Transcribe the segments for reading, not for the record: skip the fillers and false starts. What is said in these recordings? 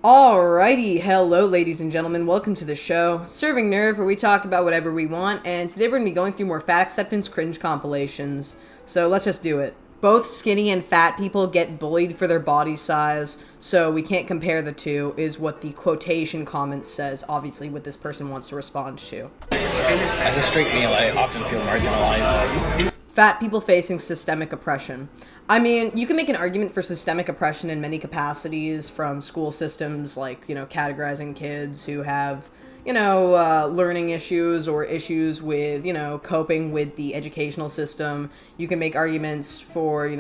Alrighty, hello ladies and gentlemen, welcome to the show, Serving Nerve, where we talk about whatever we want, and today we're going to be going through more fat acceptance cringe compilations, so let's just do it. Both skinny and fat people get bullied for their body size, so we can't compare the two, is what the quotation comment says, obviously what this person wants to respond to. As a straight male, I often feel marginalized. Fat people facing systemic oppression. I mean, you can make an argument for systemic oppression in many capacities, from school systems, like, categorizing kids who have, learning issues or issues with, coping with the educational system. You can make arguments for,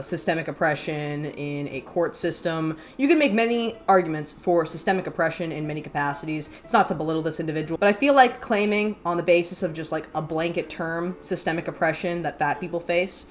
systemic oppression in a court system. You can make many arguments for systemic oppression in many capacities. It's not to belittle this individual, but I feel like claiming on the basis of just like a blanket term, systemic oppression that fat people face,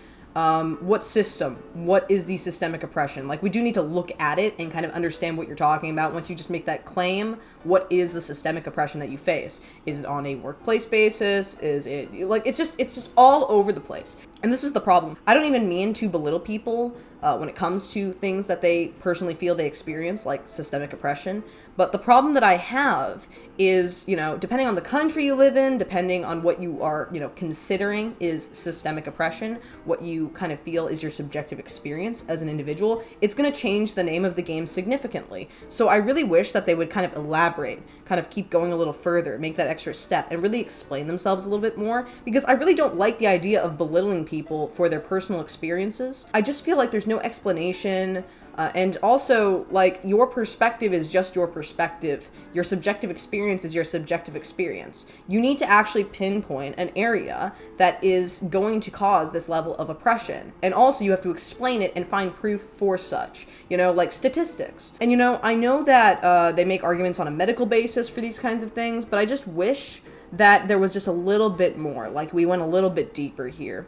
what system? What is the systemic oppression? Like, we do need to look at it and kind of understand what you're talking about. Once you just make that claim, what is the systemic oppression that you face? Is it on a workplace basis? Is it, like, it's just all over the place. And this is the problem. I don't even mean to belittle people when it comes to things that they personally feel they experience, like systemic oppression. But the problem that I have is, depending on the country you live in, depending on what you are, considering is systemic oppression, what you kind of feel is your subjective experience as an individual, it's going to change the name of the game significantly. So I really wish that they would kind of elaborate, kind of keep going a little further, make that extra step, and really explain themselves a little bit more, because I really don't like the idea of belittling people for their personal experiences. I just feel like there's no explanation. And also, like, your perspective is just your perspective. Your subjective experience is your subjective experience. You need to actually pinpoint an area that is going to cause this level of oppression. And also, you have to explain it and find proof for such, like statistics. And, I know that they make arguments on a medical basis for these kinds of things, but I just wish that there was just a little bit more, like we went a little bit deeper here.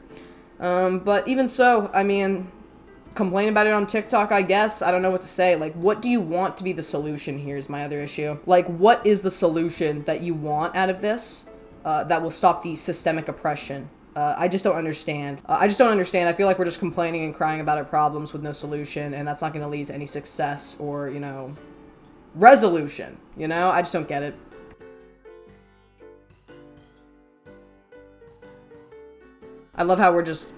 But even so, I mean, complain about it on TikTok, I guess. I don't know what to say. Like, what do you want to be the solution here is my other issue. Like, what is the solution that you want out of this that will stop the systemic oppression? I just don't understand. I feel like we're just complaining and crying about our problems with no solution, and that's not going to lead to any success or, resolution. I just don't get it. I love how we're just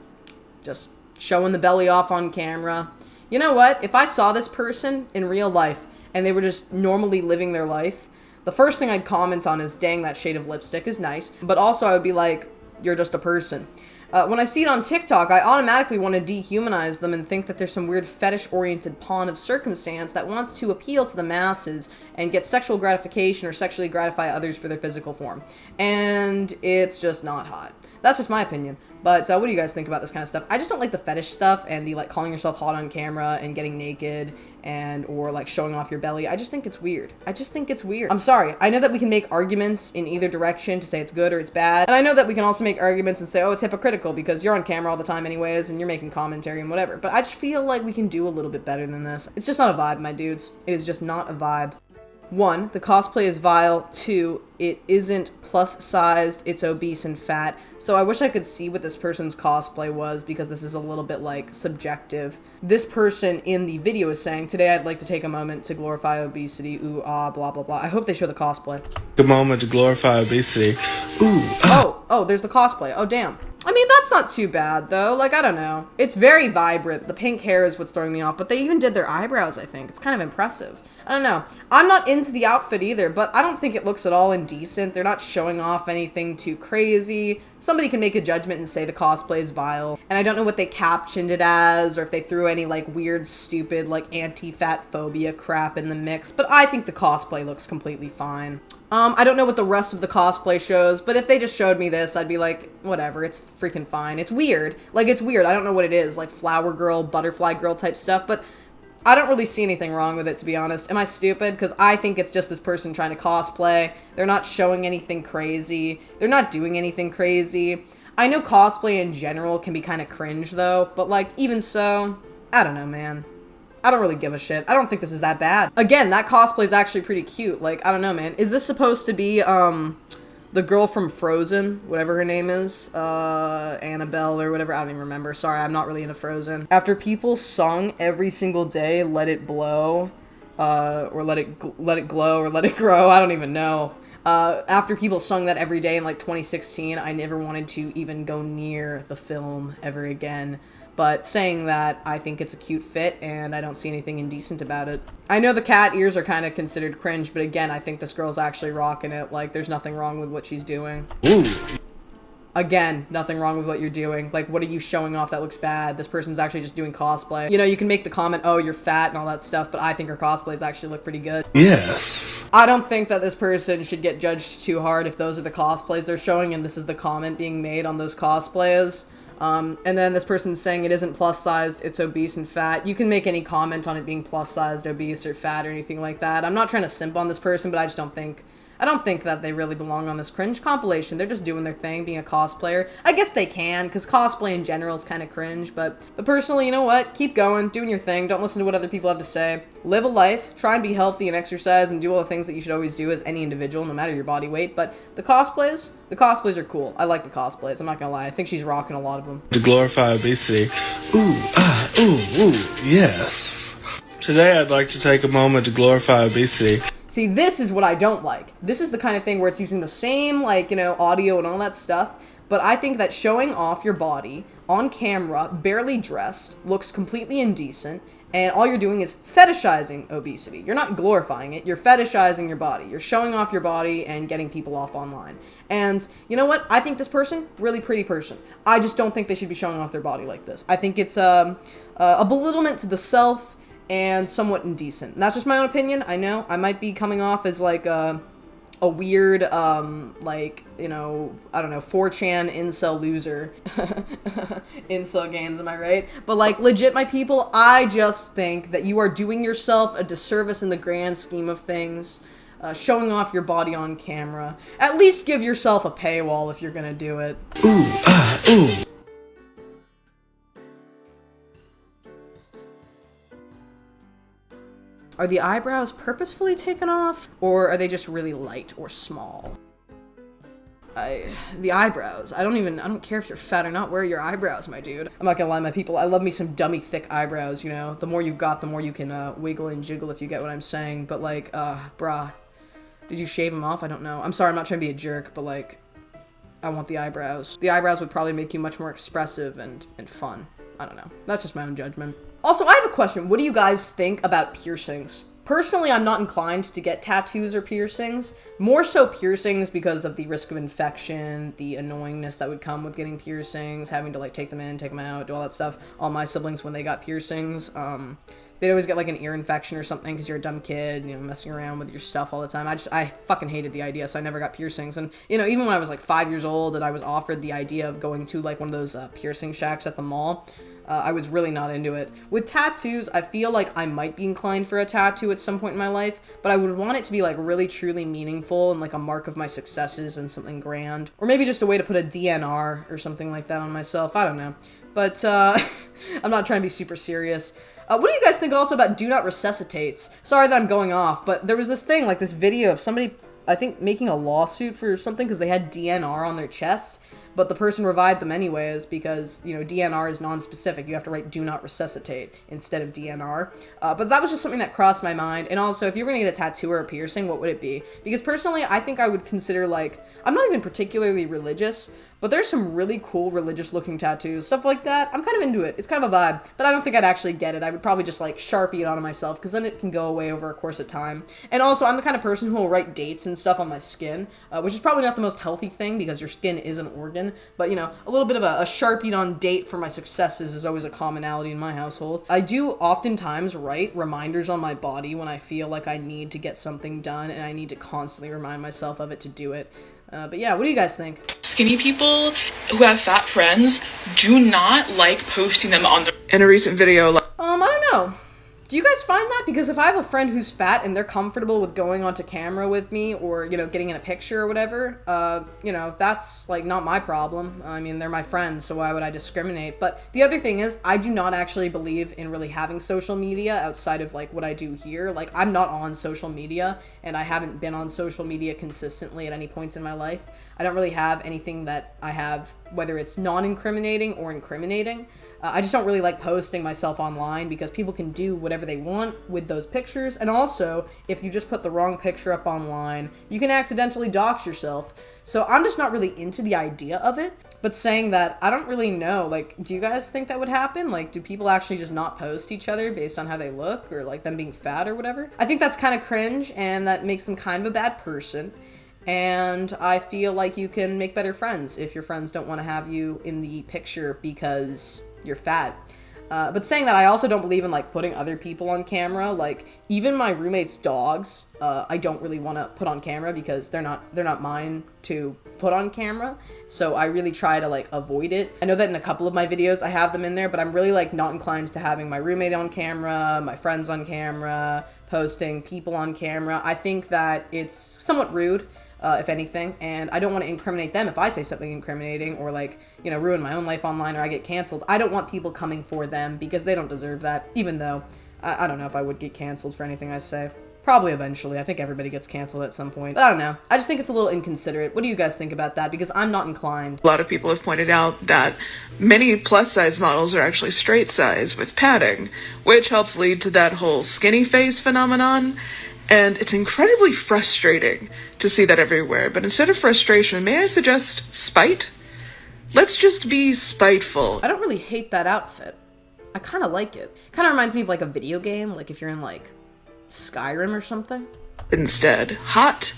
showing the belly off on camera. You know what? If I saw this person in real life and they were just normally living their life, the first thing I'd comment on is, dang, that shade of lipstick is nice. But also I would be like, you're just a person. When I see it on TikTok, I automatically want to dehumanize them and think that there's some weird fetish-oriented pawn of circumstance that wants to appeal to the masses and get sexual gratification or sexually gratify others for their physical form. And it's just not hot. That's just my opinion. But what do you guys think about this kind of stuff? I just don't like the fetish stuff and the, like, calling yourself hot on camera and getting naked and, or, like, showing off your belly. I just think it's weird. I'm sorry. I know that we can make arguments in either direction to say it's good or it's bad. And I know that we can also make arguments and say, oh, it's hypocritical because you're on camera all the time anyways and you're making commentary and whatever. But I just feel like we can do a little bit better than this. It's just not a vibe, my dudes. It is just not a vibe. 1, the cosplay is vile. 2, it isn't plus-sized, it's obese and fat. So I wish I could see what this person's cosplay was, because this is a little bit, like, subjective. This person in the video is saying, today I'd like to take a moment to glorify obesity, ooh, ah, blah, blah, blah. I hope they show the cosplay. A moment to glorify obesity. Ooh. Oh, there's the cosplay. Oh, damn. I mean, that's not too bad, though. Like, I don't know. It's very vibrant. The pink hair is what's throwing me off, but they even did their eyebrows, I think. It's kind of impressive. I don't know. I'm not into the outfit either, but I don't think it looks at all indecent. They're not showing off anything too crazy. Somebody can make a judgment and say the cosplay is vile. And I don't know what they captioned it as, or if they threw any, like, weird, stupid, like, anti-fat phobia crap in the mix, but I think the cosplay looks completely fine. I don't know what the rest of the cosplay shows, but if they just showed me this, I'd be like, whatever, it's freaking fine. It's weird. Like, it's weird. I don't know what it is, like flower girl, butterfly girl type stuff, but I don't really see anything wrong with it, to be honest. Am I stupid? Because I think it's just this person trying to cosplay. They're not showing anything crazy. They're not doing anything crazy. I know cosplay in general can be kind of cringe, though, but, like, even so, I don't know, man. I don't really give a shit. I don't think this is that bad. Again, that cosplay is actually pretty cute. Like, I don't know, man. Is this supposed to be, the girl from Frozen, whatever her name is, Annabelle or whatever, I don't even remember. Sorry, I'm not really into Frozen. After people sung every single day, Let It Blow, or let it glow, or let it grow. I don't even know. After people sung that every day in like 2016, I never wanted to even go near the film ever again. But saying that, I think it's a cute fit, and I don't see anything indecent about it. I know the cat ears are kind of considered cringe, but again, I think this girl's actually rocking it. Like, there's nothing wrong with what she's doing. Ooh. Again, nothing wrong with what you're doing. Like, what are you showing off that looks bad? This person's actually just doing cosplay. You know, you can make the comment, oh, you're fat and all that stuff, but I think her cosplays actually look pretty good. Yes. I don't think that this person should get judged too hard if those are the cosplays they're showing and this is the comment being made on those cosplays. And then this person's saying it isn't plus-sized, it's obese and fat. You can make any comment on it being plus-sized, obese, or fat, or anything like that. I'm not trying to simp on this person, but I just don't think that they really belong on this cringe compilation. They're just doing their thing, being a cosplayer. I guess they can, because cosplay in general is kind of cringe, but personally, you know what? Keep going, doing your thing. Don't listen to what other people have to say. Live a life, try and be healthy and exercise and do all the things that you should always do as any individual, no matter your body weight. But the cosplays are cool. I like the cosplays, I'm not gonna lie. I think she's rocking a lot of them. To glorify obesity. Ooh, yes. Today I'd like to take a moment to glorify obesity. See, this is what I don't like. This is the kind of thing where it's using the same, like, you know, audio and all that stuff, but I think that showing off your body on camera, barely dressed, looks completely indecent, and all you're doing is fetishizing obesity. You're not glorifying it, you're fetishizing your body. You're showing off your body and getting people off online. And you know what? I think this person, really pretty person. I just don't think they should be showing off their body like this. I think it's a belittlement to the self, and somewhat indecent. And that's just my own opinion. I know I might be coming off as like a weird, like, you know, I don't know, 4chan incel loser. Incel gains, am I right? But like, legit, my people, I just think that you are doing yourself a disservice in the grand scheme of things. Showing off your body on camera. At least give yourself a paywall if you're gonna do it. Ooh. Are the eyebrows purposefully taken off, or are they just really light or small? The eyebrows. I don't care if you're fat or not, wear your eyebrows, my dude. I'm not gonna lie, my people, I love me some dummy thick eyebrows, you know? The more you've got, the more you can, wiggle and jiggle, if you get what I'm saying. But like, brah, did you shave them off? I don't know. I'm sorry, I'm not trying to be a jerk, but like, I want the eyebrows. The eyebrows would probably make you much more expressive and fun. I don't know. That's just my own judgment. Also, I have a question. What do you guys think about piercings? Personally, I'm not inclined to get tattoos or piercings. More so piercings because of the risk of infection, the annoyingness that would come with getting piercings, having to like take them in, take them out, do all that stuff. All my siblings, when they got piercings, they'd always get like an ear infection or something because you're a dumb kid, you know, messing around with your stuff all the time. I fucking hated the idea, so I never got piercings. And, you know, even when I was like 5 years old and I was offered the idea of going to like one of those piercing shacks at the mall, I was really not into it. With tattoos, I feel like I might be inclined for a tattoo at some point in my life, but I would want it to be like really truly meaningful and like a mark of my successes and something grand. Or maybe just a way to put a DNR or something like that on myself. I don't know. But I'm not trying to be super serious. What do you guys think also about do not resuscitates? Sorry that I'm going off, but there was this thing, like this video of somebody, I think, making a lawsuit for something because they had DNR on their chest. But the person revived them anyways because, you know, DNR is non-specific. You have to write do not resuscitate instead of DNR. But that was just something that crossed my mind. And also, if you were going to get a tattoo or a piercing, what would it be? Because personally, I think I would consider, like, I'm not even particularly religious, but there's some really cool religious-looking tattoos, stuff like that. I'm kind of into it. It's kind of a vibe, but I don't think I'd actually get it. I would probably just, like, Sharpie it onto myself, because then it can go away over a course of time. And also, I'm the kind of person who will write dates and stuff on my skin, which is probably not the most healthy thing, because your skin is an organ. But, you know, a little bit of a Sharpie on date for my successes is always a commonality in my household. I do oftentimes write reminders on my body when I feel like I need to get something done, and I need to constantly remind myself of it to do it. But yeah, what do you guys think? Skinny people who have fat friends do not like posting them on the... In a recent video, I don't know. Do you guys find that? Because if I have a friend who's fat and they're comfortable with going onto camera with me or, you know, getting in a picture or whatever, you know, that's, like, not my problem. I mean, they're my friends, so why would I discriminate? But the other thing is, I do not actually believe in really having social media outside of, like, what I do here. Like, I'm not on social media, and I haven't been on social media consistently at any points in my life. I don't really have anything that I have whether it's non-incriminating or incriminating. I just don't really like posting myself online because people can do whatever they want with those pictures. And also, if you just put the wrong picture up online, you can accidentally dox yourself. So I'm just not really into the idea of it. But saying that, I don't really know. Like, do you guys think that would happen? Like, do people actually just not post each other based on how they look or like them being fat or whatever? I think that's kind of cringe and that makes them kind of a bad person. And I feel like you can make better friends if your friends don't want to have you in the picture because you're fat. But saying that, I also don't believe in like putting other people on camera. Like even my roommate's dogs, I don't really want to put on camera because they're not mine to put on camera. So I really try to like avoid it. I know that in a couple of my videos I have them in there, but I'm really like not inclined to having my roommate on camera, my friends on camera, posting people on camera. I think that it's somewhat rude. If anything, and I don't want to incriminate them if I say something incriminating or like, you know, ruin my own life online or I get canceled. I don't want people coming for them because they don't deserve that, even though I don't know if I would get canceled for anything I say. Probably eventually. I think everybody gets canceled at some point. But I don't know. I just think it's a little inconsiderate. What do you guys think about that? Because I'm not inclined. A lot of people have pointed out that many plus-size models are actually straight size with padding, which helps lead to that whole skinny face phenomenon. And it's incredibly frustrating to see that everywhere. But instead of frustration, may I suggest spite? Let's just be spiteful. I don't really hate that outfit. I kind of like it. Kind of reminds me of like a video game, like if you're in like Skyrim or something. Instead, hot,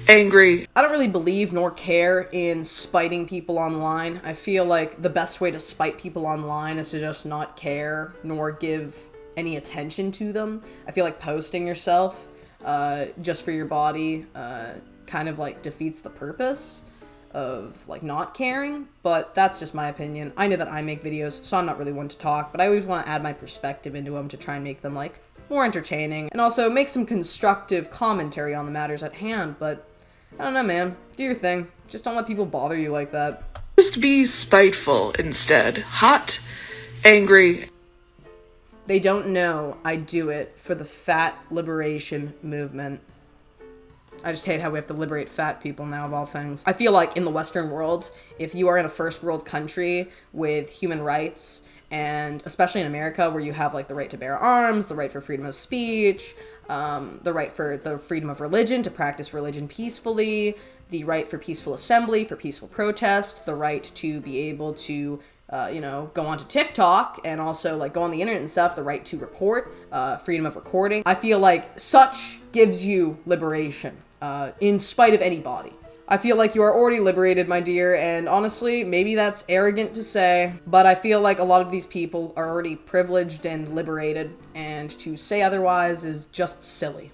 angry. I don't really believe nor care in spiting people online. I feel like the best way to spite people online is to just not care nor give any attention to them. I feel like posting yourself just for your body kind of like defeats the purpose of like not caring, but that's just my opinion. I know that I make videos, so I'm not really one to talk, but I always want to add my perspective into them to try and make them like more entertaining and also make some constructive commentary on the matters at hand. But I don't know, man, do your thing. Just don't let people bother you like that. Just be spiteful instead. Hot, angry. They don't know I do it for the fat liberation movement. I just hate how we have to liberate fat people now, of all things. I feel like in the Western world, if you are in a first world country with human rights, and especially in America where you have like the right to bear arms, the right for freedom of speech, the right for the freedom of religion, to practice religion peacefully, the right for peaceful assembly, for peaceful protest, the right to be able to go onto TikTok and also like go on the internet and stuff, the right to report, freedom of recording. I feel like such gives you liberation, in spite of anybody. I feel like you are already liberated, my dear, and honestly, maybe that's arrogant to say, but I feel like a lot of these people are already privileged and liberated, and to say otherwise is just silly.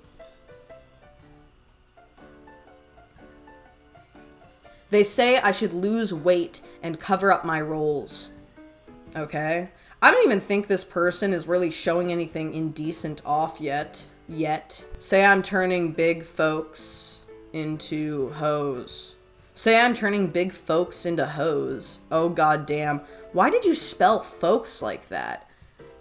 They say I should lose weight and cover up my roles. Okay? I don't even think this person is really showing anything indecent off yet. Say I'm turning big folks into hoes. Say I'm turning big folks into hoes. Oh goddamn. Why did you spell folks like that?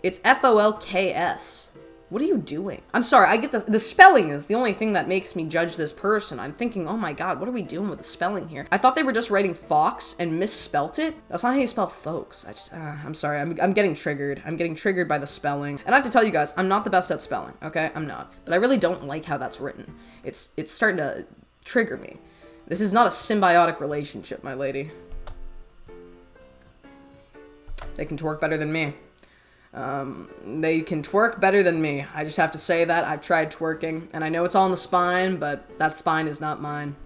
It's Folks. What are you doing? I'm sorry, I get the spelling is the only thing that makes me judge this person. I'm thinking, oh my god, what are we doing with the spelling here? I thought they were just writing fox and misspelt it. That's not how you spell folks. I'm sorry, I'm getting triggered. I'm getting triggered by the spelling. And I have to tell you guys, I'm not the best at spelling, okay? I'm not. But I really don't like how that's written. It's starting to trigger me. This is not a symbiotic relationship, my lady. They can twerk better than me. They can twerk better than me. I just have to say that. I've tried twerking, and I know it's all in the spine, but that spine is not mine.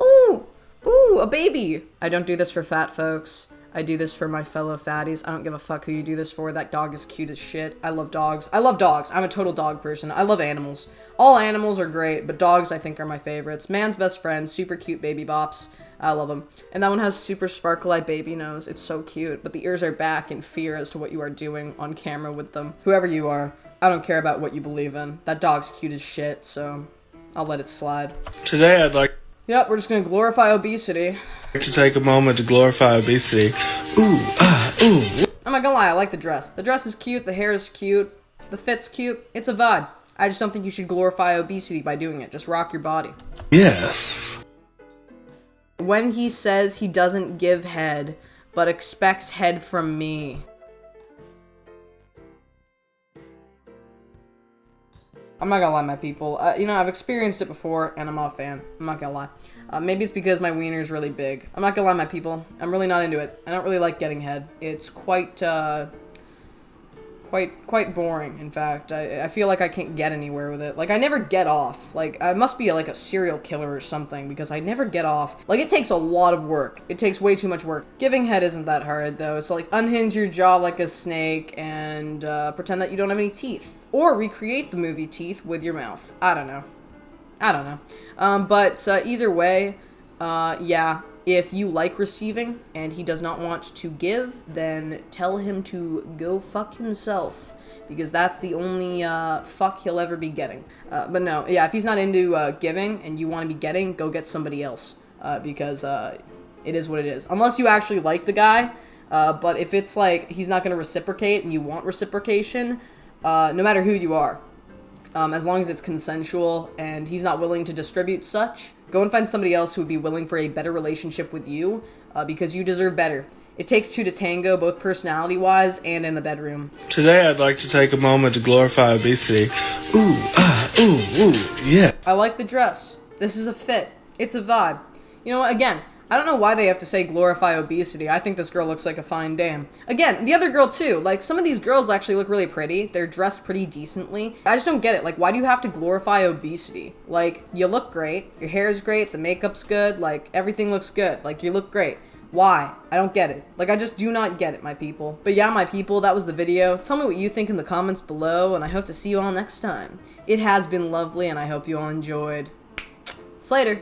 Ooh! Ooh, a baby! I don't do this for fat folks. I do this for my fellow fatties. I don't give a fuck who you do this for. That dog is cute as shit. I love dogs. I love dogs. I'm a total dog person. I love animals. All animals are great, but dogs I think are my favorites. Man's best friend, super cute baby bops. I love them. And that one has super sparkle-eyed baby nose. It's so cute, but the ears are back in fear as to what you are doing on camera with them. Whoever you are, I don't care about what you believe in. That dog's cute as shit, so I'll let it slide. Today I'd like Yep, we're just gonna glorify obesity. to take a moment to glorify obesity. Ooh. I'm not gonna lie, I like the dress. The dress is cute, the hair is cute, the fit's cute. It's a vibe. I just don't think you should glorify obesity by doing it. Just rock your body. Yes. When he says he doesn't give head, but expects head from me. I'm not gonna lie, my people. You know, I've experienced it before, and I'm not a fan. I'm not gonna lie. Maybe it's because my wiener's really big. I'm not gonna lie, my people. I'm really not into it. I don't really like getting head. It's quite boring, in fact. I feel like I can't get anywhere with it. Like, I never get off. Like, I must be like a serial killer or something, because I never get off. Like, it takes a lot of work. It takes way too much work. Giving head isn't that hard, though. It's like, unhinge your jaw like a snake and pretend that you don't have any teeth. Or recreate the movie Teeth with your mouth. I don't know. But either way, yeah. If you like receiving and he does not want to give, then tell him to go fuck himself, because that's the only fuck he'll ever be getting. But no, yeah, if he's not into giving and you want to be getting, go get somebody else, because it is what it is. Unless you actually like the guy, but if it's like he's not going to reciprocate and you want reciprocation, no matter who you are, as long as it's consensual and he's not willing to distribute such, go and find somebody else who would be willing for a better relationship with you, because you deserve better. It takes two to tango, both personality-wise and in the bedroom. Today I'd like to take a moment to glorify obesity. Ooh, yeah. I like the dress. This is a fit. It's a vibe. You know what, again, I don't know why they have to say glorify obesity. I think this girl looks like a fine dame. Again, the other girl too. Like, some of these girls actually look really pretty. They're dressed pretty decently. I just don't get it. Like, why do you have to glorify obesity? Like, you look great. Your hair's great. The makeup's good. Like, everything looks good. Like, you look great. Why? I don't get it. Like, I just do not get it, my people. But yeah, my people, that was the video. Tell me what you think in the comments below, and I hope to see you all next time. It has been lovely, and I hope you all enjoyed. Slater.